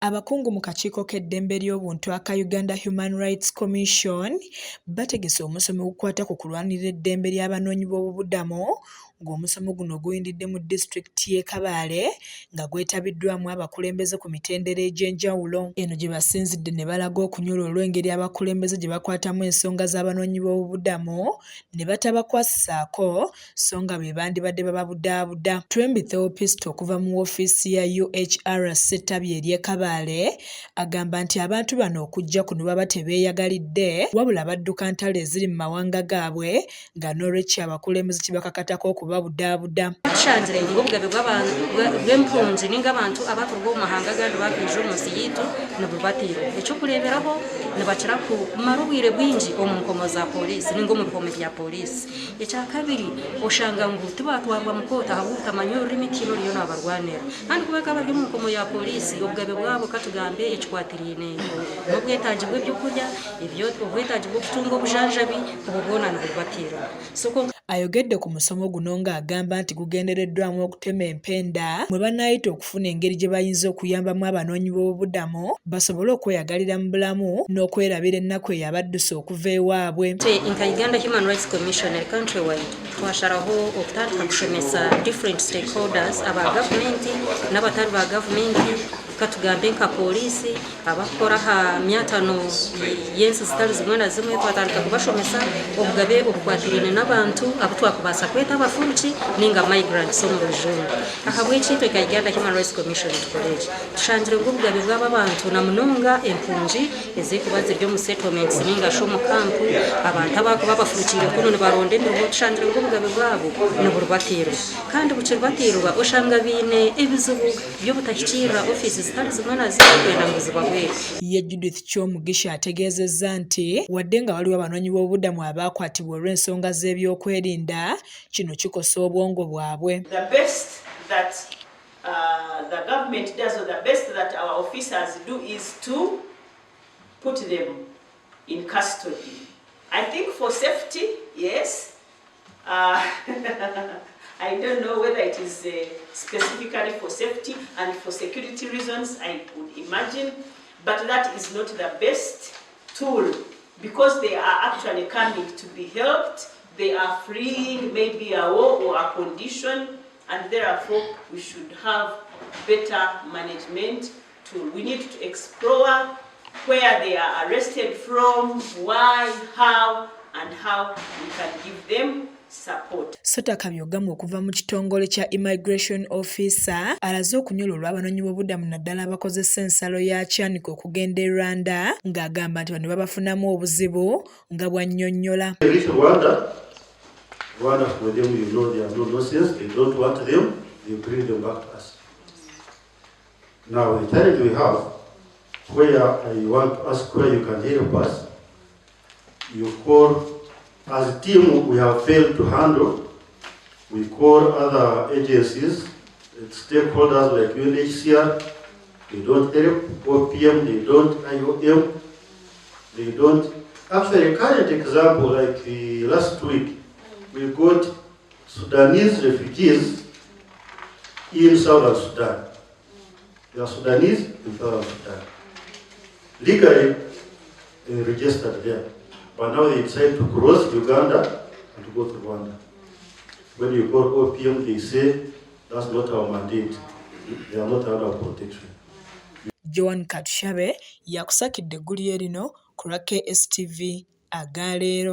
Abakungu mu kakiiko k'eddembe ly'obuntu aka Uganda Human Rights Commission bategese omusomo ogukwata ku kulwanirira eddembe ly'abanoonyi b'obubudamu ng'omusomo guno guyindidde mu disitulikiti y'e Kabale nga gwetabiddwamu abakulembeze ku mitendera egy'enjawulo. Eno gye basinzidde ne balaga okunyolwa olw'engeri abakulembeze gye bakwatamu ensonga z'abanoonyi b'obubudamu ne batabakwasisaako so nga be bandibadde bababudaabuda. Twembi Theopist okuva mu woofiisi ya UHR Ssettabi ery'e Kabale agamba nti abantu bano okujja kuno baba tebeeyagalidde wabula badduka ntalo eziri mu mawanga gaabwe nga n'olwekyo abakulembeze kye bakakatako okubabudaabuda. Tushanzire ng'obugabe bw'empunzi ninga abantu abakuruga omu mahanga gandi bakwija omu nsi yiitu nibubatiira ekyokureeberaho nibakira kumara obwire bwingi omu nkomo za poliisi ninga omu bihome bya poliisi. Ekyakabiri oshanga ngu tibatwarwa mu koota ahabw'okutamanya tamanya olurimi tiino lyo n'abarwanira kandi kubanga bari mu nkomo ya poliisi obugabe bwabo katugambe ekikwatiriine n'obwetagi bw'ebyokulya obwetagi bw'okutunga obujanjabi obwo bwona nibubatiira. Ayogedde ku musomo guno ng'agamba nti gugendereddwamu okutema empenda mwe bannaayita okufuna engeri gye bayinza okuyambamu abanoonyi b'obubudamu basobole okweyagalira mu bulamu n'okwerabira ennaku eyo abaddusa okuva ewaabwe. Nka Uganda Human Rights Commission countrywide twasharaho okutandika kushomesa different stakeholders aba gavumenti n'abatali ba gavumenti katugambe nka poliisi abakora ha myatano yensi zitali zimwe na zimwe twatandika kubashomesa obugabe obukwatiriine n'abantu abutwakubaasa kweta abafuuki ninga migrants omu rujungu. Ahabw'ekintu eka Uganda Human Rights Commission tukoleeki tushangire ng'obugabe bw'aba bantu na munonga empungi ezikuba ziri omu settlements ninga shomu kampu abantu abakuba bafuukire kuno nibaronda emirimo tushangire ng'obugabe bwabo niburubatiirwa kandi bukirubatiirwa oshanga biine ebizibu by'obutakikirira ofiisi zitali zimwe na zimwe kwenda ngu zibahwere. Ye Judith Kyomugisha ategeezezza nti wadde nga waliwo abanoonyi b'obubudamu abaakwatibwa olw'ensonga z'ebyokwerinda kino kikosa obwongo bwabwe. The best that the government does or the best that our officers do is to put them in custody. I think for safety, yes. I don't know whether it is specifically for safety and for security reasons, I would imagine, but that is not the best tool because they are actually coming to be helped. They are fleeing maybe a war or a condition, and therefore we should have better management tool. We need to explore where they are arrested from, why, how, and how we can give them support. Sotaka Byogamu okuva mu kitongole kya Immigration Officer alaze okunyola olw'abanoonyi b'obubudamu naddala abakozesa ensalo ya Kyanika okugenda e Rwanda ng'agamba nti bano babafunamu obuzibu nga bwannyonnyola. Rwanda for them, you know, they have no nonsense, they don't want them, they bring them back to us. Now the challenge we have, where I want to ask where you can help us, you call. As a team, we have failed to handle. We call other agencies, stakeholders like UNHCR. They don't help. OPM, they don't. IOM, they don't. Actually, a current example, like last week, we got Sudanese refugees in Southern Sudan. They are Sudanese in Southern Sudan. Legally registered there. But now they decide to cross Uganda and to go to Rwanda. When you call OPM, they say that's not our mandate. They are not under protection. Joan Katushabe yakusakidde eggulu lino ku lwa KSTV agaleero.